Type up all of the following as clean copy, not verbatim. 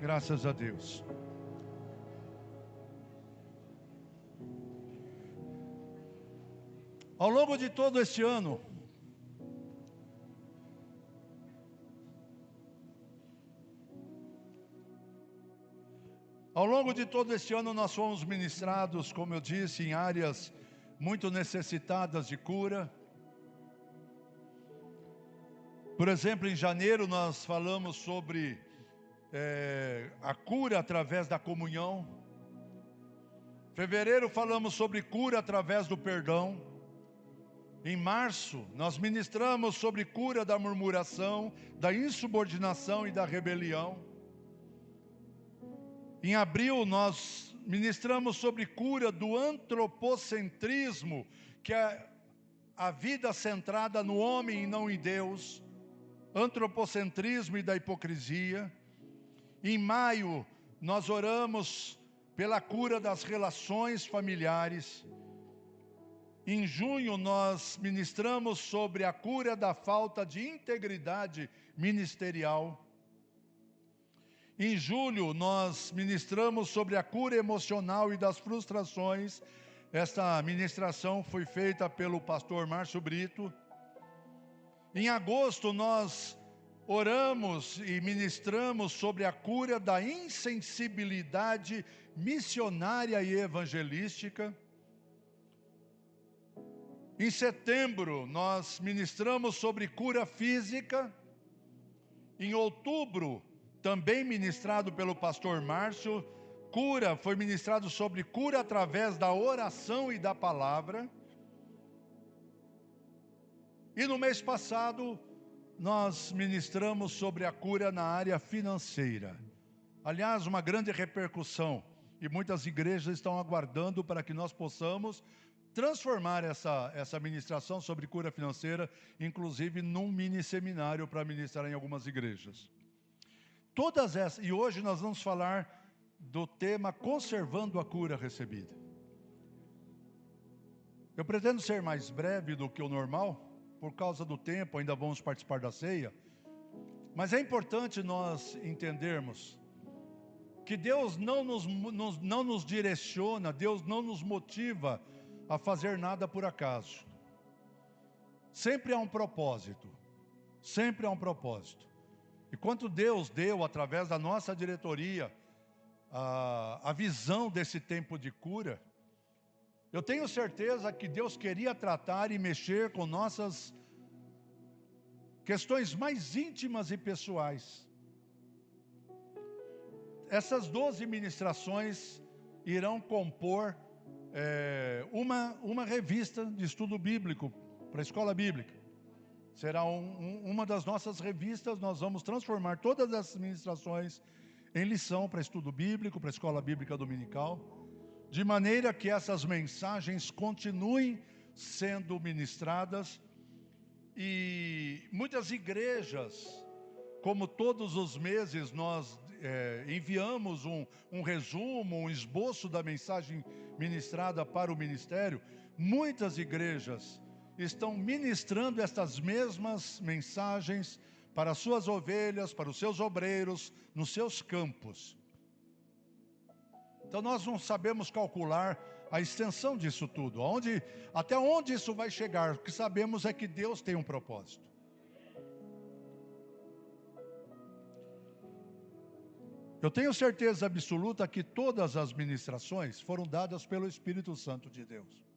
Graças a Deus. Ao longo de todo este ano, nós fomos ministrados, como eu disse, em áreas muito necessitadas de cura. Por exemplo, em janeiro nós falamos sobre a cura através da comunhão. Em fevereiro falamos sobre cura através do perdão. Em março nós ministramos sobre cura da murmuração, da insubordinação e da rebelião. Em abril nós ministramos sobre cura do antropocentrismo, que é a vida centrada no homem e não em Deus. Antropocentrismo e da hipocrisia. Em maio nós oramos pela cura das relações familiares. Em junho nós ministramos sobre a cura da falta de integridade ministerial. Em julho nós ministramos sobre a cura emocional e das frustrações. Esta ministração foi feita pelo pastor Márcio Brito. Em agosto nós oramos e ministramos sobre a cura da insensibilidade missionária e evangelística. Em setembro nós ministramos sobre cura física. Em outubro, também ministrado pelo pastor Márcio, foi ministrado sobre cura através da oração e da palavra. E no mês passado, nós ministramos sobre a cura na área financeira. Aliás, uma grande repercussão, e muitas igrejas estão aguardando para que nós possamos transformar essa ministração sobre cura financeira, inclusive num mini seminário para ministrar em algumas igrejas. E hoje nós vamos falar do tema conservando a cura recebida. Eu pretendo ser mais breve do que o normal, por causa do tempo, ainda vamos participar da ceia. Mas é importante nós entendermos que Deus não nos direciona, Deus não nos motiva a fazer nada por acaso. Sempre há um propósito, sempre há um propósito. E quando Deus deu, através da nossa diretoria, a visão desse tempo de cura, eu tenho certeza que Deus queria tratar e mexer com nossas questões mais íntimas e pessoais. Essas 12 ministrações irão compor uma revista de estudo bíblico para a escola bíblica. Será uma das nossas revistas. Nós vamos transformar todas essas ministrações em lição para estudo bíblico, para a escola bíblica dominical, de maneira que essas mensagens continuem sendo ministradas. E muitas igrejas, como todos os meses nós enviamos um resumo, um esboço da mensagem ministrada para o ministério, muitas igrejas estão ministrando estas mesmas mensagens para as suas ovelhas, para os seus obreiros, nos seus campos. Então nós não sabemos calcular a extensão disso tudo, até onde isso vai chegar. O que sabemos é que Deus tem um propósito. Eu tenho certeza absoluta que todas as ministrações foram dadas pelo Espírito Santo de Deus.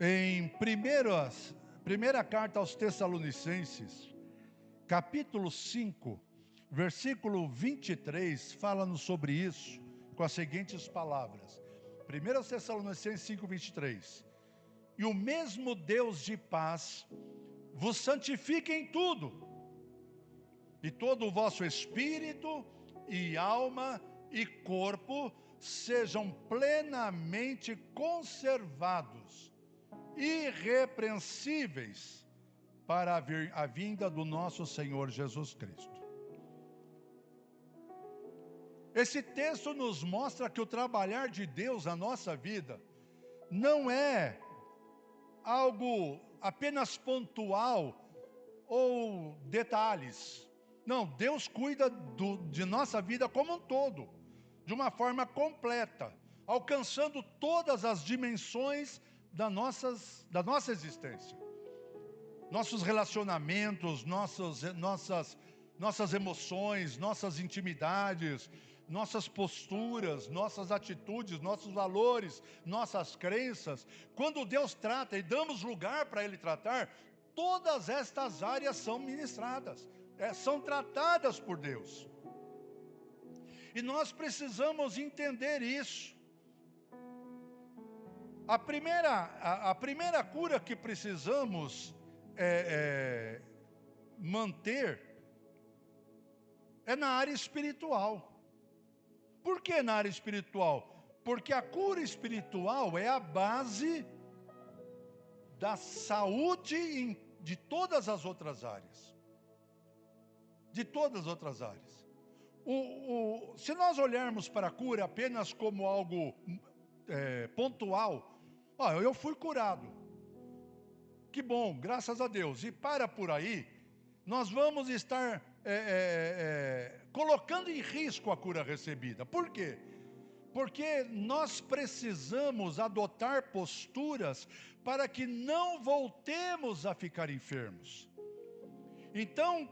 Em primeira carta aos Tessalonicenses, capítulo 5, versículo 23, fala-nos sobre isso com as seguintes palavras. 1 Tessalonicenses 5, 23. E o mesmo Deus de paz vos santifique em tudo, e todo o vosso espírito e alma e corpo sejam plenamente conservados, irrepreensíveis, para a vinda do nosso Senhor Jesus Cristo. Esse texto nos mostra que o trabalhar de Deus na nossa vida não é algo apenas pontual ou detalhes. Não, Deus cuida de nossa vida como um todo, de uma forma completa, alcançando todas as dimensões da nossa existência. Nossos relacionamentos, nossas emoções, nossas intimidades, nossas posturas, nossas atitudes, nossos valores, nossas crenças. Quando Deus trata e damos lugar para Ele tratar, todas estas áreas são ministradas, são tratadas por Deus. E nós precisamos entender isso. A primeira cura que precisamos manter é na área espiritual. Por que na área espiritual? Porque a cura espiritual é a base da saúde de todas as outras áreas. De todas as outras áreas. Se nós olharmos para a cura apenas como algo pontual, eu fui curado. Que bom, graças a Deus. E para por aí, nós vamos estar colocando em risco a cura recebida. Por quê? Porque nós precisamos adotar posturas para que não voltemos a ficar enfermos. Então,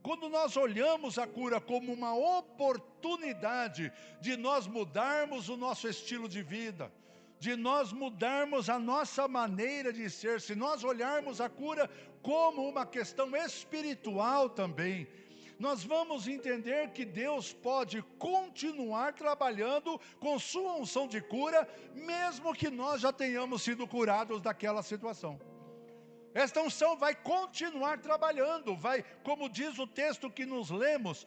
quando nós olhamos a cura como uma oportunidade de nós mudarmos o nosso estilo de vida, de nós mudarmos a nossa maneira de ser, se nós olharmos a cura como uma questão espiritual também, nós vamos entender que Deus pode continuar trabalhando com sua unção de cura, mesmo que nós já tenhamos sido curados daquela situação. Esta unção vai continuar trabalhando, como diz o texto que nós lemos,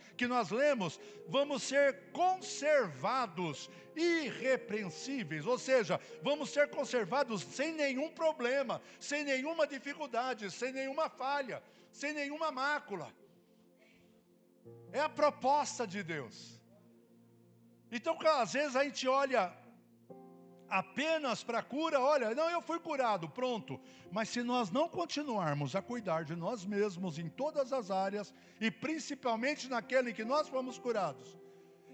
vamos ser conservados irrepreensíveis, ou seja, vamos ser conservados sem nenhum problema, sem nenhuma dificuldade, sem nenhuma falha, sem nenhuma mácula. É a proposta de Deus. Então, às vezes a gente olha apenas para a cura, eu fui curado, pronto. Mas se nós não continuarmos a cuidar de nós mesmos em todas as áreas, e principalmente naquele em que nós fomos curados,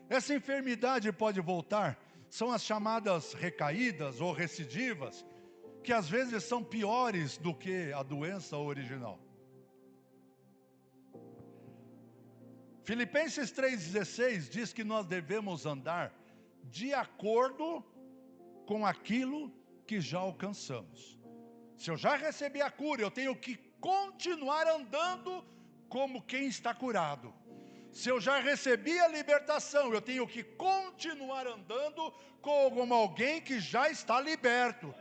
essa enfermidade pode voltar. São as chamadas recaídas ou recidivas, que às vezes são piores do que a doença original. Filipenses 3,16 diz que nós devemos andar de acordo com aquilo que já alcançamos. Se eu já recebi a cura, eu tenho que continuar andando como quem está curado. Se eu já recebi a libertação, eu tenho que continuar andando como alguém que já está liberto.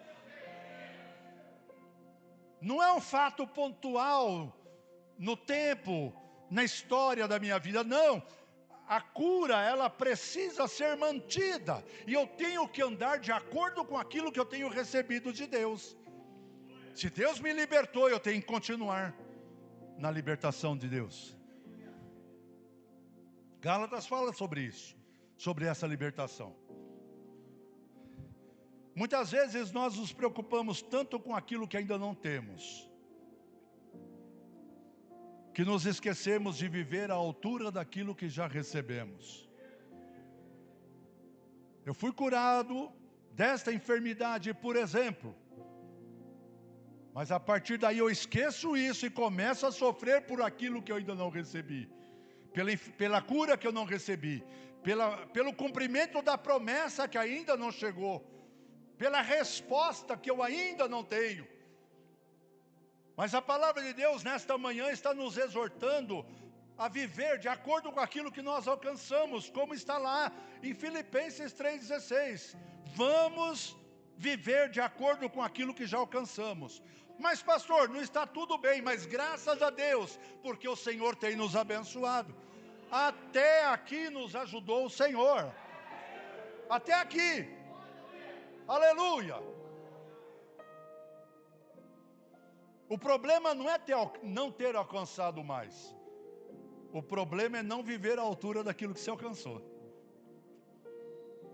Não é um fato pontual no tempo, na história da minha vida, não. A cura, ela precisa ser mantida. E eu tenho que andar de acordo com aquilo que eu tenho recebido de Deus. Se Deus me libertou, eu tenho que continuar na libertação de Deus. Gálatas fala sobre isso, sobre essa libertação. Muitas vezes nós nos preocupamos tanto com aquilo que ainda não temos, que nos esquecemos de viver à altura daquilo que já recebemos. Eu fui curado desta enfermidade, por exemplo, mas a partir daí eu esqueço isso e começo a sofrer por aquilo que eu ainda não recebi, pela cura que eu não recebi, pelo cumprimento da promessa que ainda não chegou, pela resposta que eu ainda não tenho. Mas a palavra de Deus nesta manhã está nos exortando a viver de acordo com aquilo que nós alcançamos, como está lá em Filipenses 3,16. Vamos viver de acordo com aquilo que já alcançamos. Mas pastor, não está tudo bem, mas graças a Deus, porque o Senhor tem nos abençoado. Até aqui nos ajudou o Senhor. Até aqui. Aleluia. O problema não é não ter alcançado mais. O problema é não viver à altura daquilo que se alcançou.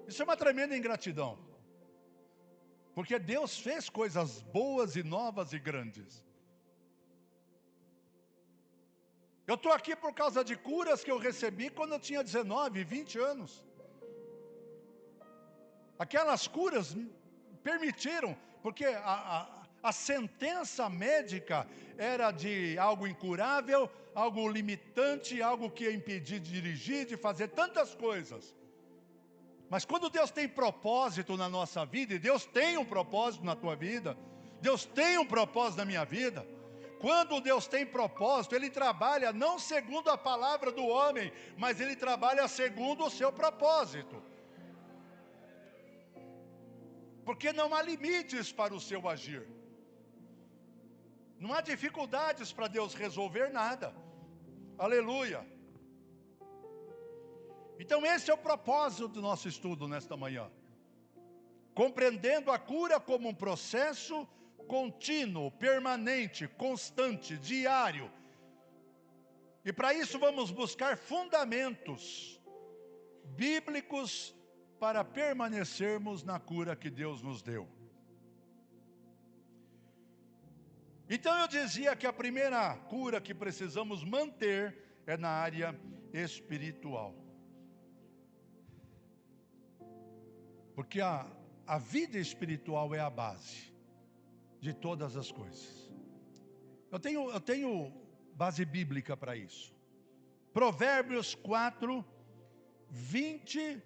Isso é uma tremenda ingratidão. Porque Deus fez coisas boas e novas e grandes. Eu estou aqui por causa de curas que eu recebi quando eu tinha 19, 20 anos. Aquelas curas permitiram, porque a sentença médica era de algo incurável, algo limitante, algo que ia impedir de dirigir, de fazer tantas coisas. Mas quando Deus tem propósito na nossa vida, e Deus tem um propósito na tua vida, Deus tem um propósito na minha vida. Quando Deus tem propósito, Ele trabalha não segundo a palavra do homem, mas Ele trabalha segundo o seu propósito. Porque não há limites para o seu agir. Não há dificuldades para Deus resolver nada. Aleluia. Então esse é o propósito do nosso estudo nesta manhã. Compreendendo a cura como um processo contínuo, permanente, constante, diário. E para isso vamos buscar fundamentos bíblicos para permanecermos na cura que Deus nos deu. Então eu dizia que a primeira cura que precisamos manter é na área espiritual. Porque a vida espiritual é a base de todas as coisas. Eu tenho base bíblica para isso. Provérbios 4, 20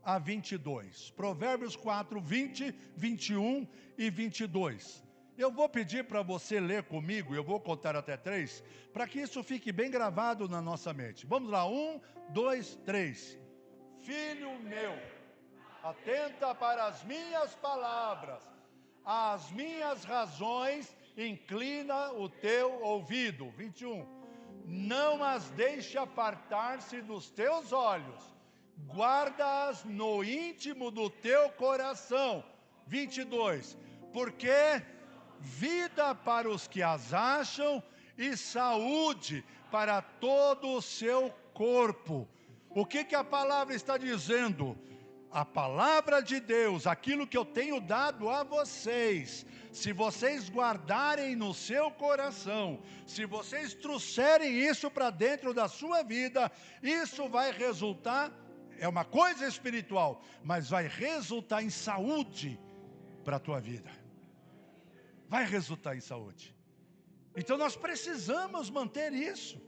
a 22. Provérbios 4, 20, 21 e 22. Eu vou pedir para você ler comigo, eu vou contar até 3, para que isso fique bem gravado na nossa mente. Vamos lá, 1, 2, 3. Filho meu, atenta para as minhas palavras, às minhas razões, inclina o teu ouvido. 21. Não as deixe apartar-se dos teus olhos, guarda-as no íntimo do teu coração. 22. Porque vida para os que as acham e saúde para todo o seu corpo. O que a palavra está dizendo? A palavra de Deus, aquilo que eu tenho dado a vocês, se vocês guardarem no seu coração, se vocês trouxerem isso para dentro da sua vida, isso vai resultar, é uma coisa espiritual, mas vai resultar em saúde para a tua vida. Vai resultar em saúde. Então nós precisamos manter isso.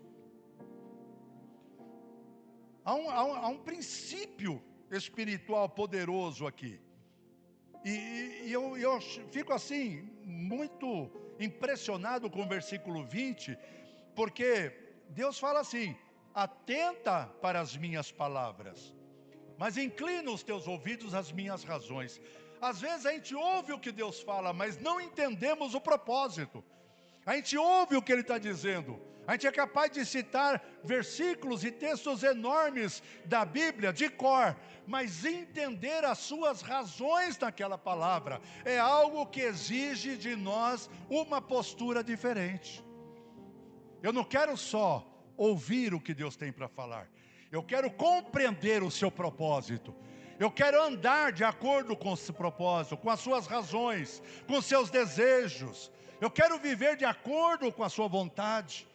Há um princípio espiritual poderoso aqui. E eu fico assim, muito impressionado com o versículo 20, porque Deus fala assim: atenta para as minhas palavras, mas inclina os teus ouvidos às minhas razões. Às vezes a gente ouve o que Deus fala, mas não entendemos o propósito. A gente ouve o que Ele está dizendo. A gente é capaz de citar versículos e textos enormes da Bíblia de cor, mas entender as suas razões naquela palavra é algo que exige de nós uma postura diferente. Eu não quero só ouvir o que Deus tem para falar. Eu quero compreender o seu propósito. Eu quero andar de acordo com o seu propósito, com as suas razões, com os seus desejos. Eu quero viver de acordo com a sua vontade.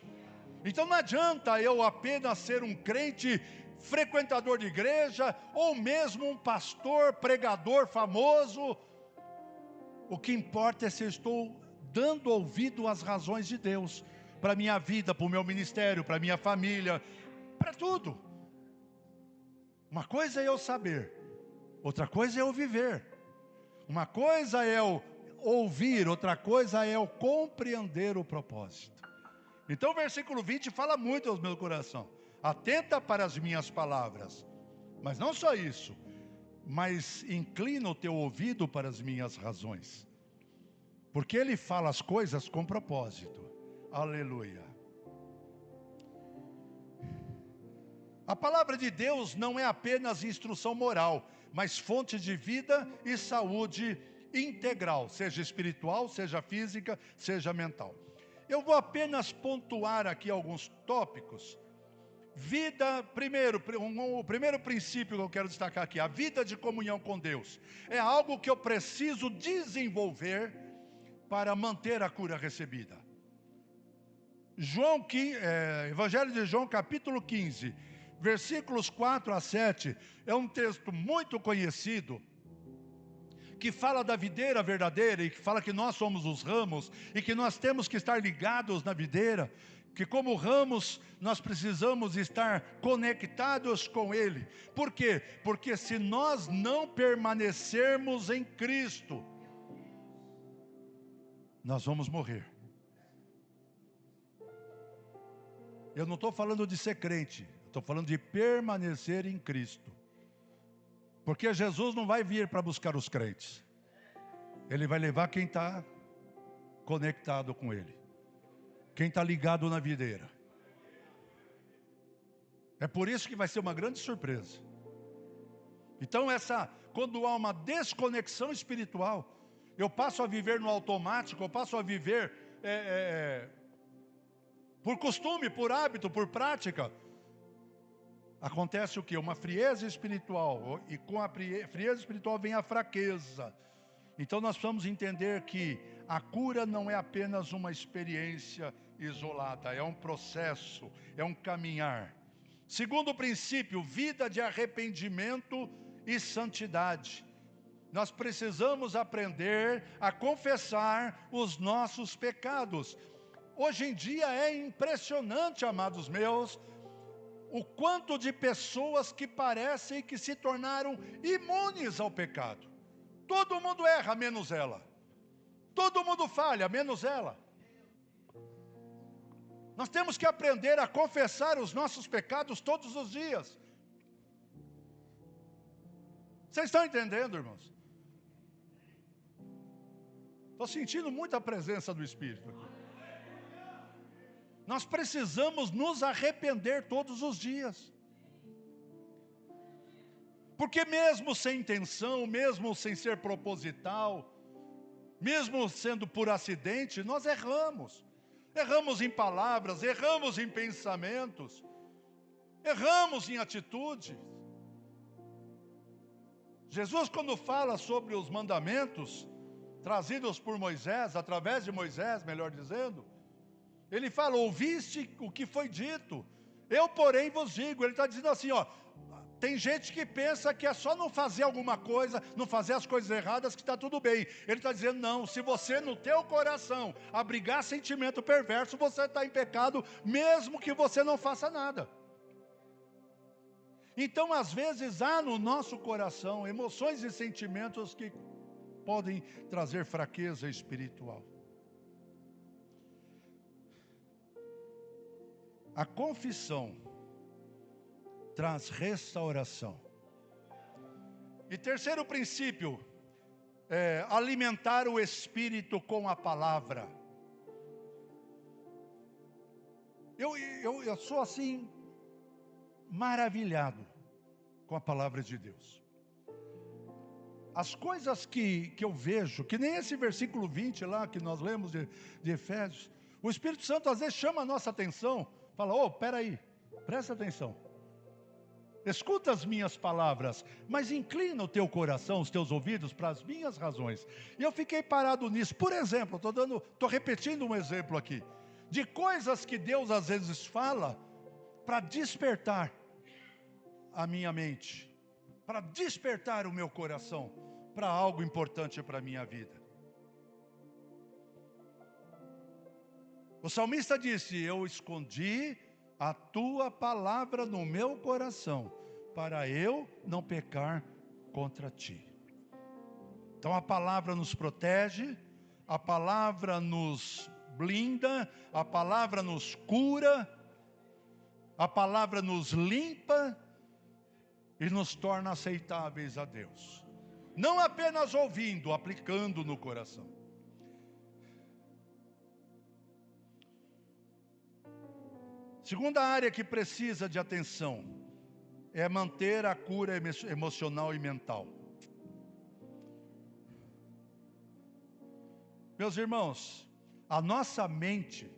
Então não adianta eu apenas ser um crente frequentador de igreja, ou mesmo um pastor, pregador famoso. O que importa é se eu estou dando ouvido às razões de Deus, para a minha vida, para o meu ministério, para a minha família, para tudo. Uma coisa é eu saber, outra coisa é eu viver. Uma coisa é eu ouvir, outra coisa é eu compreender o propósito. Então o versículo 20 fala muito ao meu coração. Atenta para as minhas palavras. Mas não só isso, mas inclina o teu ouvido para as minhas razões. Porque Ele fala as coisas com propósito. Aleluia. A palavra de Deus não é apenas instrução moral, mas fonte de vida e saúde integral, seja espiritual, seja física, seja mental. Eu vou apenas pontuar aqui alguns tópicos. Vida, o primeiro princípio que eu quero destacar aqui, a vida de comunhão com Deus. É algo que eu preciso desenvolver para manter a cura recebida. Evangelho de João, capítulo 15, versículos 4 a 7, é um texto muito conhecido, que fala da videira verdadeira e que fala que nós somos os ramos e que nós temos que estar ligados na videira, que como ramos nós precisamos estar conectados com Ele. Por quê? Porque se nós não permanecermos em Cristo, nós vamos morrer. Eu não estou falando de ser crente, estou falando de permanecer em Cristo. Porque Jesus não vai vir para buscar os crentes. Ele vai levar quem está conectado com Ele. Quem está ligado na videira. É por isso que vai ser uma grande surpresa. Então quando há uma desconexão espiritual, eu passo a viver no automático, eu passo a viver por costume, por hábito, por prática. Acontece o quê? Uma frieza espiritual, e com a frieza espiritual vem a fraqueza. Então nós precisamos entender que a cura não é apenas uma experiência isolada, é um processo, é um caminhar. Segundo princípio, vida de arrependimento e santidade. Nós precisamos aprender a confessar os nossos pecados. Hoje em dia é impressionante, amados meus, o quanto de pessoas que parecem que se tornaram imunes ao pecado. Todo mundo erra, menos ela. Todo mundo falha, menos ela. Nós temos que aprender a confessar os nossos pecados todos os dias. Vocês estão entendendo, irmãos? Estou sentindo muita presença do Espírito aqui. Nós precisamos nos arrepender todos os dias. Porque mesmo sem intenção, mesmo sem ser proposital, mesmo sendo por acidente, nós erramos. Erramos em palavras, erramos em pensamentos, erramos em atitudes. Jesus, quando fala sobre os mandamentos trazidos por Moisés, através de Moisés, melhor dizendo, ele fala: ouviste o que foi dito, eu porém vos digo. Ele está dizendo assim, ó, tem gente que pensa que é só não fazer alguma coisa, não fazer as coisas erradas que está tudo bem. Ele está dizendo, não, se você no teu coração abrigar sentimento perverso, você está em pecado, mesmo que você não faça nada. Então, às vezes, há no nosso coração emoções e sentimentos que podem trazer fraqueza espiritual. A confissão traz restauração. E terceiro princípio, alimentar o Espírito com a palavra. Eu sou assim, maravilhado com a palavra de Deus. As coisas que eu vejo, que nem esse versículo 20 lá, que nós lemos de Efésios, o Espírito Santo às vezes chama a nossa atenção, fala, peraí, presta atenção. Escuta as minhas palavras, mas inclina o teu coração, os teus ouvidos para as minhas razões. E eu fiquei parado nisso. Por exemplo, estou repetindo um exemplo aqui, de coisas que Deus às vezes fala para despertar a minha mente, para despertar o meu coração para algo importante para a minha vida. O salmista disse, eu escondi a tua palavra no meu coração, para eu não pecar contra ti. Então a palavra nos protege, a palavra nos blinda, a palavra nos cura, a palavra nos limpa e nos torna aceitáveis a Deus. Não apenas ouvindo, aplicando no coração. Segunda área que precisa de atenção é manter a cura emocional e mental. Meus irmãos, a nossa mente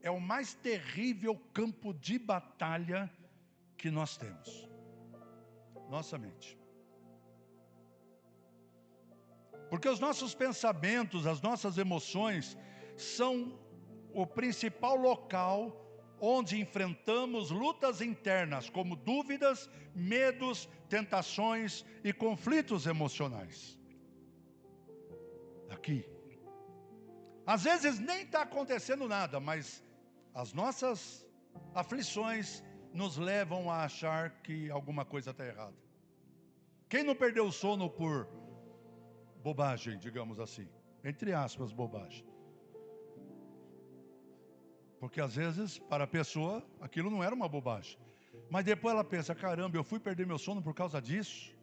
é o mais terrível campo de batalha que nós temos. Nossa mente. Porque os nossos pensamentos, as nossas emoções são o principal local onde enfrentamos lutas internas, como dúvidas, medos, tentações e conflitos emocionais. Aqui. Às vezes nem está acontecendo nada, mas as nossas aflições nos levam a achar que alguma coisa está errada. Quem não perdeu o sono por bobagem, digamos assim? Entre aspas, bobagem. Porque às vezes, para a pessoa, aquilo não era uma bobagem. Mas depois ela pensa, caramba, eu fui perder meu sono por causa disso.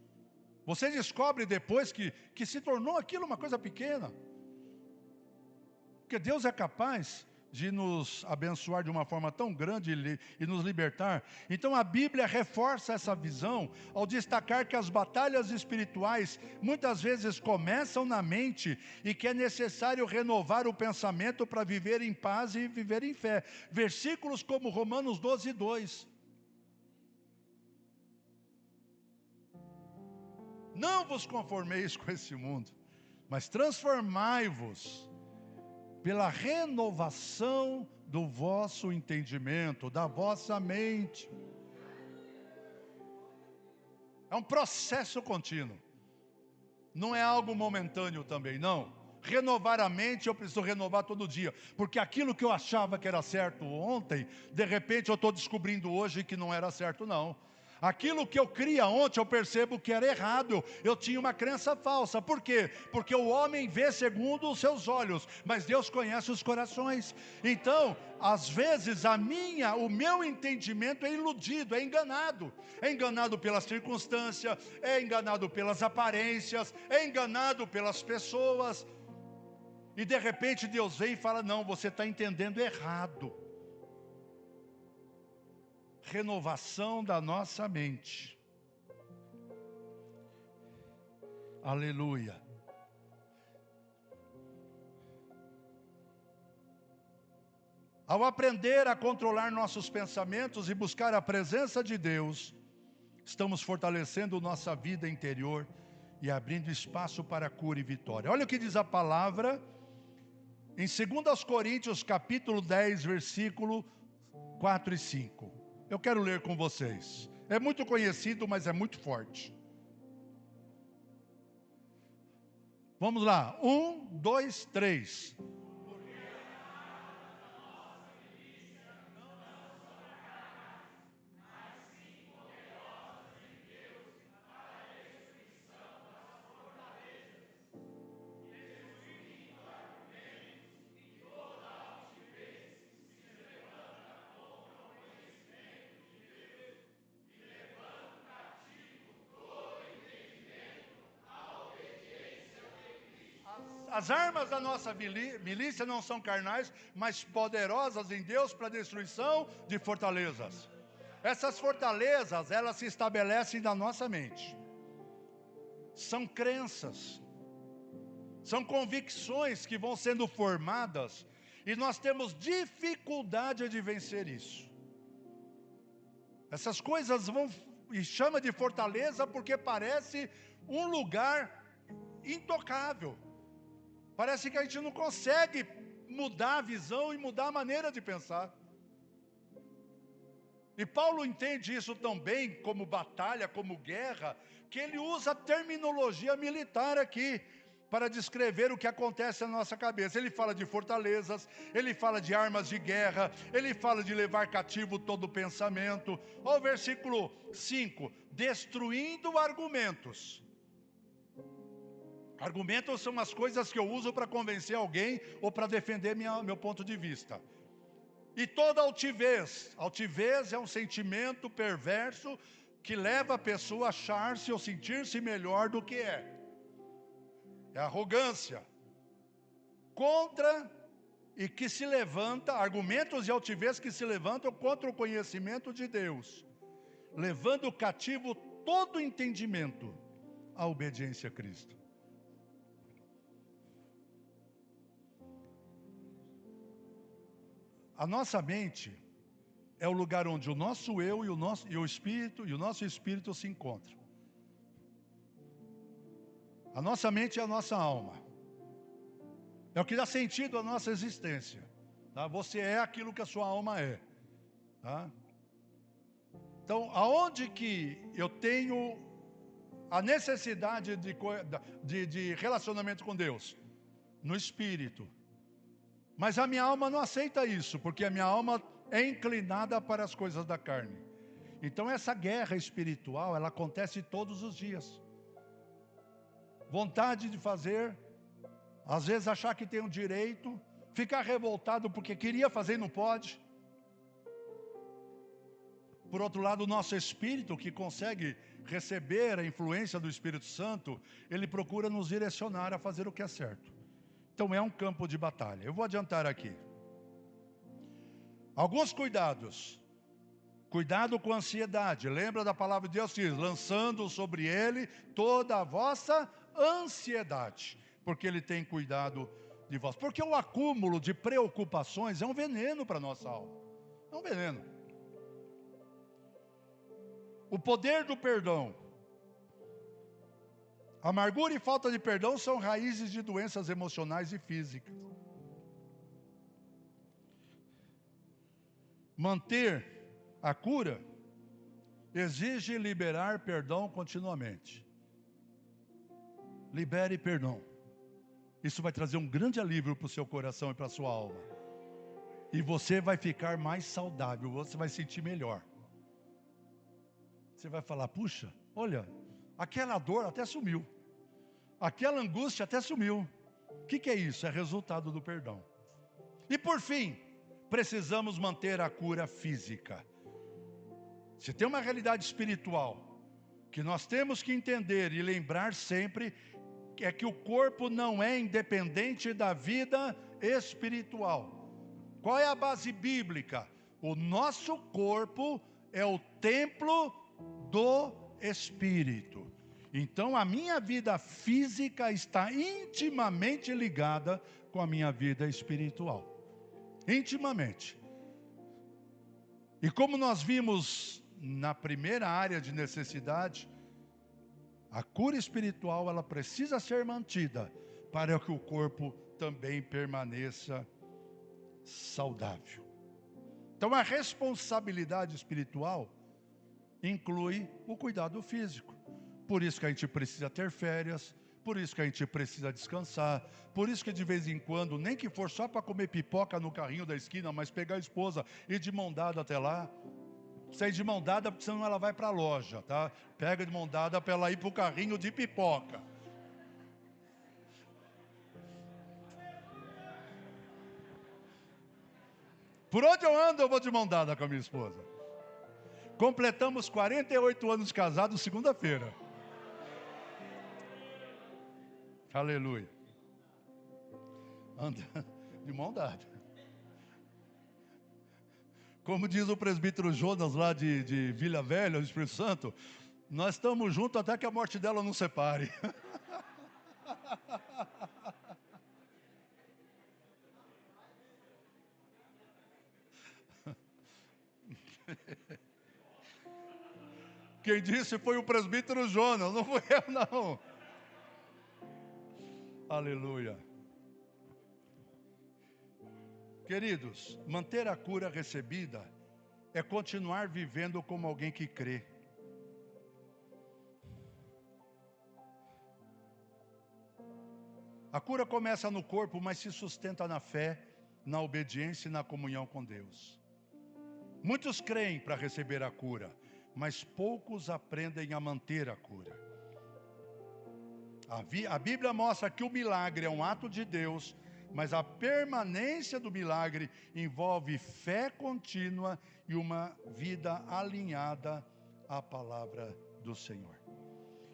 Você descobre depois que se tornou aquilo uma coisa pequena. Porque Deus é capaz de nos abençoar de uma forma tão grande e nos libertar. Então a Bíblia reforça essa visão ao destacar que as batalhas espirituais muitas vezes começam na mente e que é necessário renovar o pensamento para viver em paz e viver em fé. Versículos como Romanos 12:2. Não vos conformeis com esse mundo, mas transformai-vos pela renovação do vosso entendimento, da vossa mente. É um processo contínuo. Não é algo momentâneo também, não. Renovar a mente, eu preciso renovar todo dia. Porque aquilo que eu achava que era certo ontem, de repente eu estou descobrindo hoje que não era certo, não. Aquilo que eu cria ontem, eu percebo que era errado. Eu tinha uma crença falsa. Por quê? Porque o homem vê segundo os seus olhos, mas Deus conhece os corações. Então, às vezes, o meu entendimento é iludido, é enganado. É enganado pela circunstância, é enganado pelas aparências, é enganado pelas pessoas. E de repente Deus vem e fala, não, você está entendendo errado. Renovação da nossa mente. Aleluia. Ao aprender a controlar nossos pensamentos e buscar a presença de Deus, estamos fortalecendo nossa vida interior e abrindo espaço para cura e vitória. Olha o que diz a palavra em 2 Coríntios capítulo 10, versículo 4 e 5. Eu quero ler com vocês. É muito conhecido, mas é muito forte. Vamos lá. 1, 2, 3. As armas da nossa milícia não são carnais, mas poderosas em Deus para a destruição de fortalezas. Essas fortalezas, elas se estabelecem na nossa mente. São crenças, são convicções que vão sendo formadas e nós temos dificuldade de vencer isso. Essas coisas e chama de fortaleza porque parece um lugar intocável. Parece que a gente não consegue mudar a visão e mudar a maneira de pensar. E Paulo entende isso tão bem, como batalha, como guerra, que ele usa a terminologia militar aqui, para descrever o que acontece na nossa cabeça. Ele fala de fortalezas, ele fala de armas de guerra, ele fala de levar cativo todo pensamento. Olha o versículo 5, destruindo argumentos. Argumentos são as coisas que eu uso para convencer alguém ou para defender meu ponto de vista. E toda altivez. Altivez é um sentimento perverso que leva a pessoa a achar-se ou sentir-se melhor do que é. É arrogância. Contra e que se levanta, argumentos de altivez que se levantam contra o conhecimento de Deus, levando cativo todo entendimento à obediência a Cristo. A nossa mente é o lugar onde o nosso eu e o nosso espírito se encontram. A nossa mente é a nossa alma. É o que dá sentido à nossa existência. Tá? Você é aquilo que a sua alma é. Tá? Então, aonde que eu tenho a necessidade de relacionamento com Deus? No espírito. Mas a minha alma não aceita isso, porque a minha alma é inclinada para as coisas da carne. Então essa guerra espiritual, ela acontece todos os dias. Vontade de fazer, às vezes achar que tem um direito, ficar revoltado porque queria fazer e não pode. Por outro lado, o nosso espírito, que consegue receber a influência do Espírito Santo, ele procura nos direcionar a fazer o que é certo. Então é um campo de batalha. Eu vou adiantar aqui. Alguns cuidados. Cuidado com a ansiedade. Lembra da palavra de Deus que diz: lançando sobre ele toda a vossa ansiedade, porque ele tem cuidado de vós. Porque o acúmulo de preocupações é um veneno para a nossa alma. É um veneno. O poder do perdão. Amargura e falta de perdão são raízes de doenças emocionais e físicas. Manter a cura exige liberar perdão continuamente. Libere perdão. Isso vai trazer um grande alívio para o seu coração e para a sua alma. E você vai ficar mais saudável, você vai sentir melhor. Você vai falar: puxa, olha, aquela dor até sumiu. Aquela angústia até sumiu. O que é isso? É resultado do perdão. E por fim, precisamos manter a cura física. Se tem uma realidade espiritual que nós temos que entender e lembrar sempre, é que o corpo não é independente da vida espiritual. Qual é a base bíblica? O nosso corpo é o templo do Espírito. Então a minha vida física está intimamente ligada com a minha vida espiritual. Intimamente. E como nós vimos na primeira área de necessidade, a cura espiritual, ela precisa ser mantida para que o corpo também permaneça saudável. Então a responsabilidade espiritual inclui o cuidado físico. Por isso que a gente precisa ter férias, por isso que a gente precisa descansar, por isso que de vez em quando, nem que for só para comer pipoca no carrinho da esquina, mas pegar a esposa e ir de mão dada até lá. Sair de mão dada, porque senão ela vai para a loja, tá? Pega de mão dada para ela ir para o carrinho de pipoca. Por onde eu ando, eu vou de mão dada com a minha esposa. Completamos 48 anos de casados segunda-feira. Aleluia. Anda de mão dada. Como diz o presbítero Jonas lá de Vila Velha, do Espírito Santo, nós estamos juntos até que a morte dela nos separe. Quem disse foi o presbítero Jonas, não foi eu não. Aleluia. Queridos, manter a cura recebida é continuar vivendo como alguém que crê. A cura começa no corpo, mas se sustenta na fé, na obediência e na comunhão com Deus. Muitos creem para receber a cura, mas poucos aprendem a manter a cura. A Bíblia mostra que o milagre é um ato de Deus, mas a permanência do milagre envolve fé contínua e uma vida alinhada à palavra do Senhor.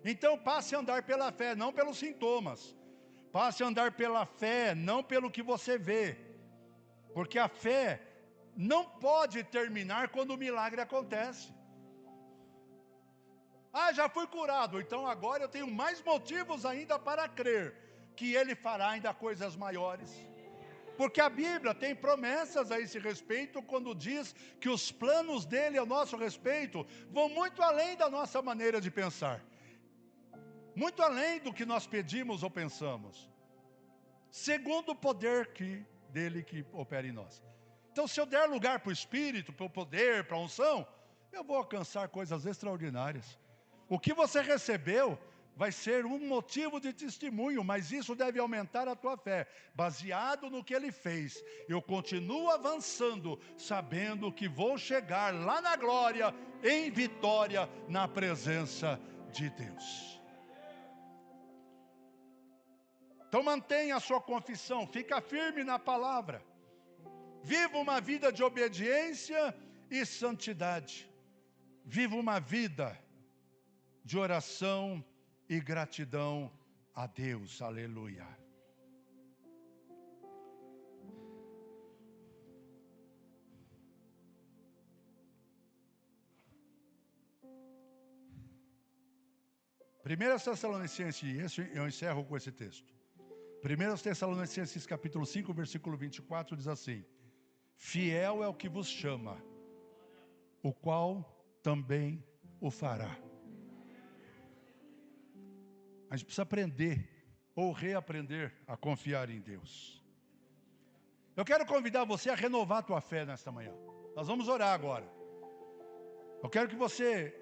Então passe a andar pela fé, não pelos sintomas. Passe a andar pela fé, não pelo que você vê. Porque a fé não pode terminar quando o milagre acontece. Ah, já fui curado, então agora eu tenho mais motivos ainda para crer que Ele fará ainda coisas maiores. Porque a Bíblia tem promessas a esse respeito, quando diz que os planos dEle a nosso respeito vão muito além da nossa maneira de pensar. Muito além do que nós pedimos ou pensamos. Segundo o poder que dele que opera em nós. Então, se eu der lugar para o Espírito, para o poder, para a unção, eu vou alcançar coisas extraordinárias. O que você recebeu vai ser um motivo de testemunho, mas isso deve aumentar a tua fé, baseado no que Ele fez. Eu continuo avançando, sabendo que vou chegar lá na glória, em vitória, na presença de Deus. Então mantenha a sua confissão, fica firme na palavra. Viva uma vida de obediência e santidade. Viva uma vida de oração e gratidão a Deus. Aleluia. Primeira Tessalonicenses, eu encerro com esse texto. 1 Tessalonicenses capítulo 5, versículo 24 diz assim: fiel é o que vos chama, o qual também o fará. A gente precisa aprender ou reaprender a confiar em Deus. Eu quero convidar você a renovar a tua fé nesta manhã. Nós vamos orar agora. Eu quero que você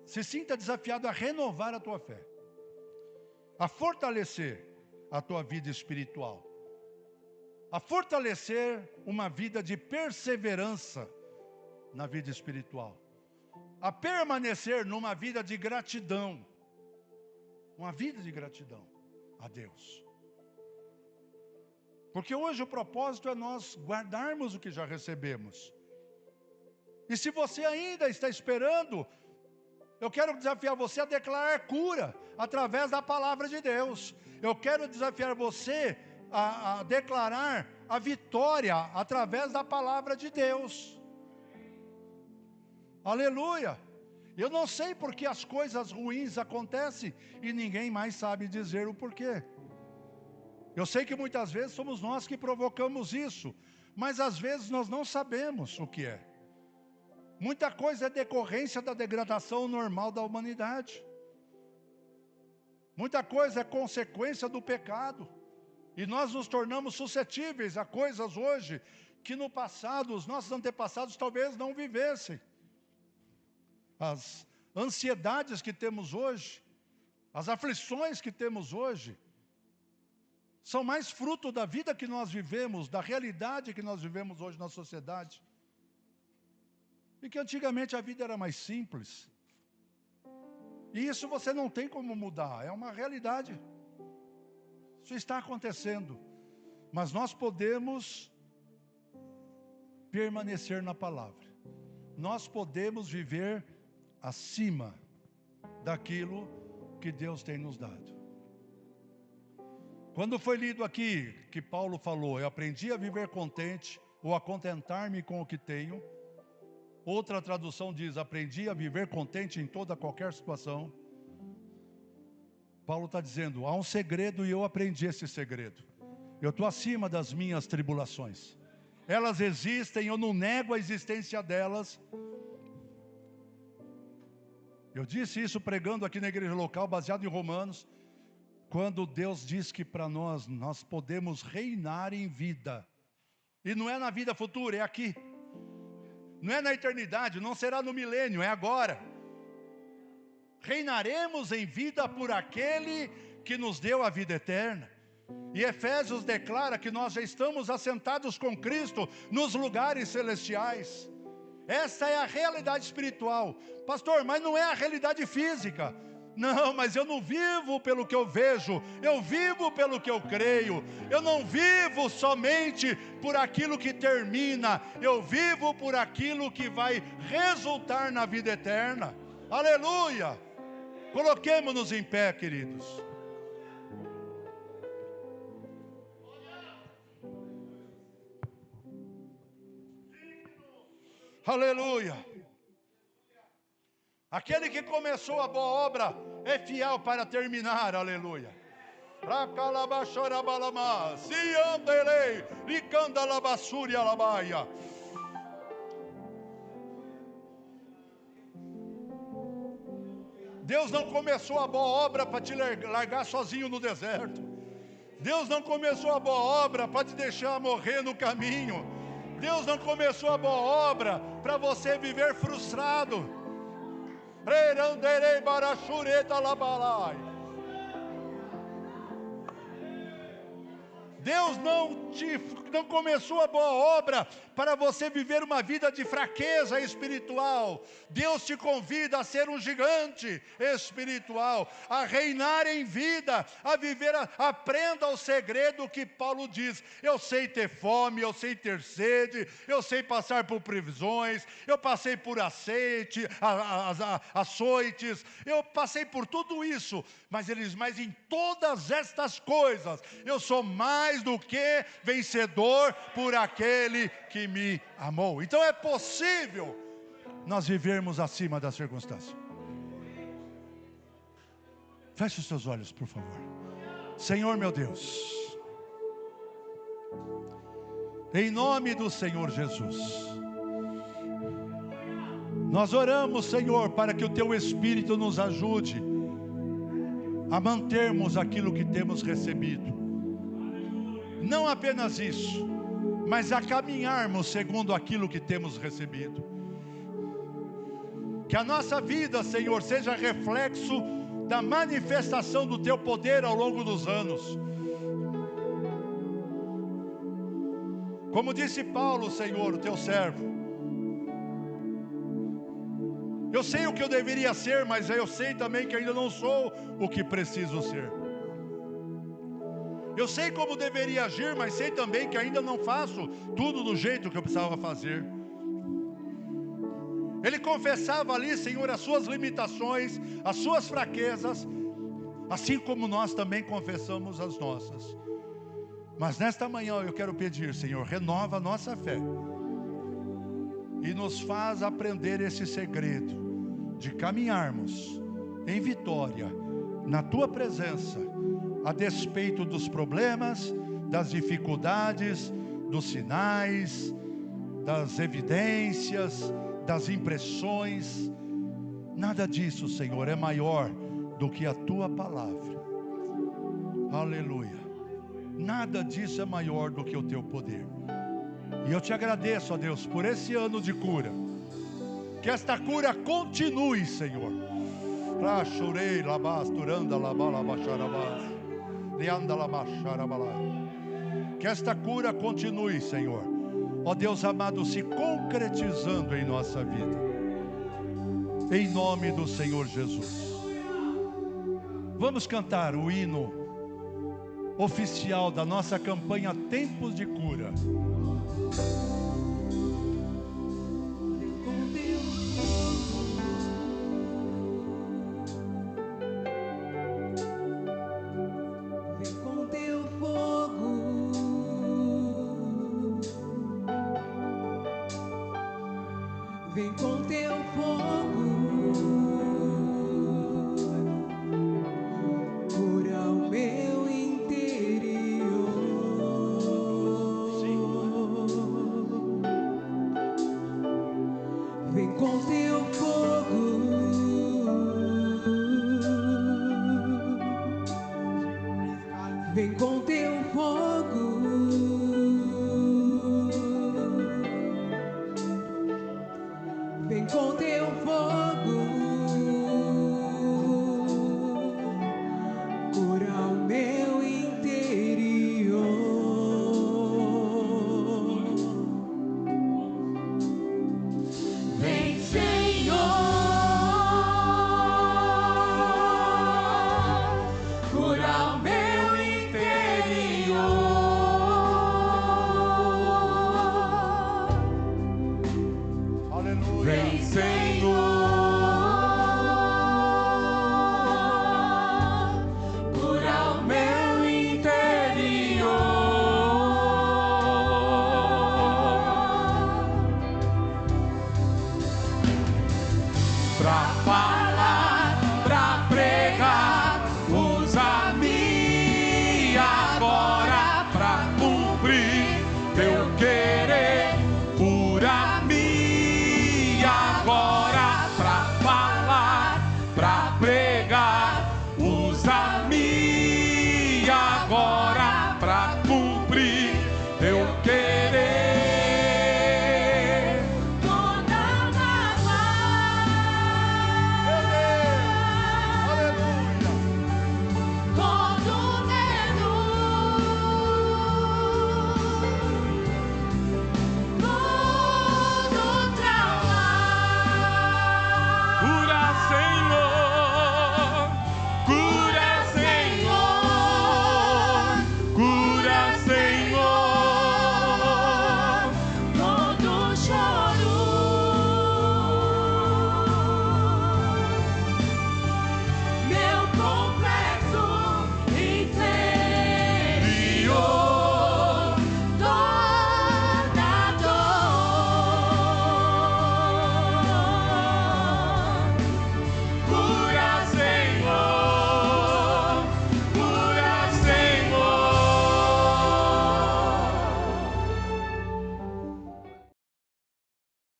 se sinta desafiado a renovar a tua fé, a fortalecer a tua vida espiritual, a fortalecer uma vida de perseverança na vida espiritual, a permanecer numa vida de gratidão, uma vida de gratidão a Deus. Porque hoje o propósito é nós guardarmos o que já recebemos. E se você ainda está esperando, eu quero desafiar você a declarar cura através da palavra de Deus. Eu quero desafiar você a declarar a vitória através da palavra de Deus. Aleluia! Eu não sei por que as coisas ruins acontecem e ninguém mais sabe dizer o porquê. Eu sei que muitas vezes somos nós que provocamos isso, mas às vezes nós não sabemos o que é. Muita coisa é decorrência da degradação normal da humanidade. Muita coisa é consequência do pecado. E nós nos tornamos suscetíveis a coisas hoje que no passado os nossos antepassados talvez não vivessem. As ansiedades que temos hoje, as aflições que temos hoje, são mais fruto da vida que nós vivemos, da realidade que nós vivemos hoje na sociedade. E que antigamente a vida era mais simples. E isso você não tem como mudar, é uma realidade. Isso está acontecendo. Mas nós podemos permanecer na palavra. Nós podemos viver acima daquilo que Deus tem nos dado. Quando foi lido aqui que Paulo falou, eu aprendi a viver contente ou a contentar-me com o que tenho. Outra tradução diz, aprendi a viver contente em toda qualquer situação. Paulo está dizendo, há um segredo e eu aprendi esse segredo. Eu estou acima das minhas tribulações. Elas existem, eu não nego a existência delas. Eu disse isso pregando aqui na igreja local, baseado em Romanos, quando Deus diz que para nós podemos reinar em vida. E não é na vida futura, é aqui. Não é na eternidade, não será no milênio, é agora. Reinaremos em vida por aquele que nos deu a vida eterna. E Efésios declara que nós já estamos assentados com Cristo nos lugares celestiais. Essa é a realidade espiritual. Pastor, mas não é a realidade física. Não, mas eu não vivo pelo que eu vejo, eu vivo pelo que eu creio. Eu não vivo somente por aquilo que termina, eu vivo por aquilo que vai resultar na vida eterna. Aleluia! Coloquemo-nos em pé, queridos. Aleluia! Aquele que começou a boa obra é fiel para terminar, aleluia. Deus não começou a boa obra para te largar sozinho no deserto. Deus não começou a boa obra para te deixar morrer no caminho. Deus não começou a boa obra para você viver frustrado. Deus não começou a boa obra para você viver uma vida de fraqueza espiritual. Deus te convida a ser um gigante espiritual, a reinar em vida, a viver. Aprenda o segredo que Paulo diz: eu sei ter fome, eu sei ter sede, eu sei passar por prisões, eu passei por açoites, eu passei por tudo isso, mas em todas estas coisas eu sou mais do que vencedor por aquele que me amou. Então é possível nós vivermos acima da circunstância. Feche os seus olhos, por favor. Senhor meu Deus, em nome do Senhor Jesus, nós oramos, Senhor, para que o Teu Espírito nos ajude a mantermos aquilo que temos recebido. Não apenas isso, mas a caminharmos segundo aquilo que temos recebido. Que a nossa vida, Senhor, seja reflexo da manifestação do Teu poder ao longo dos anos. Como disse Paulo, Senhor, o Teu servo: eu sei o que eu deveria ser, mas eu sei também que ainda não sou o que preciso ser. Eu sei como deveria agir, mas sei também que ainda não faço tudo do jeito que eu precisava fazer. Ele confessava ali, Senhor, as suas limitações, as suas fraquezas, assim como nós também confessamos as nossas. Mas nesta manhã eu quero pedir, Senhor, renova a nossa fé e nos faz aprender esse segredo de caminharmos em vitória na Tua presença, a despeito dos problemas, das dificuldades, dos sinais, das evidências, das impressões. Nada disso, Senhor, é maior do que a Tua palavra. Aleluia. Nada disso é maior do que o Teu poder. E eu Te agradeço, ó Deus, por esse ano de cura. Que esta cura continue, Senhor. Que esta cura continue, Senhor, ó Deus amado, se concretizando em nossa vida, em nome do Senhor Jesus. Vamos cantar o hino oficial da nossa campanha Tempos de Cura. Vem com Teu fogo, cura o meu interior. Vem com Teu fogo, vem com Teu fogo. Vem com Teu fogo, cura o meu interior. Vem, Senhor, cura o meu interior. Aleluia. Vem, Senhor, cura o meu interior. Pra falar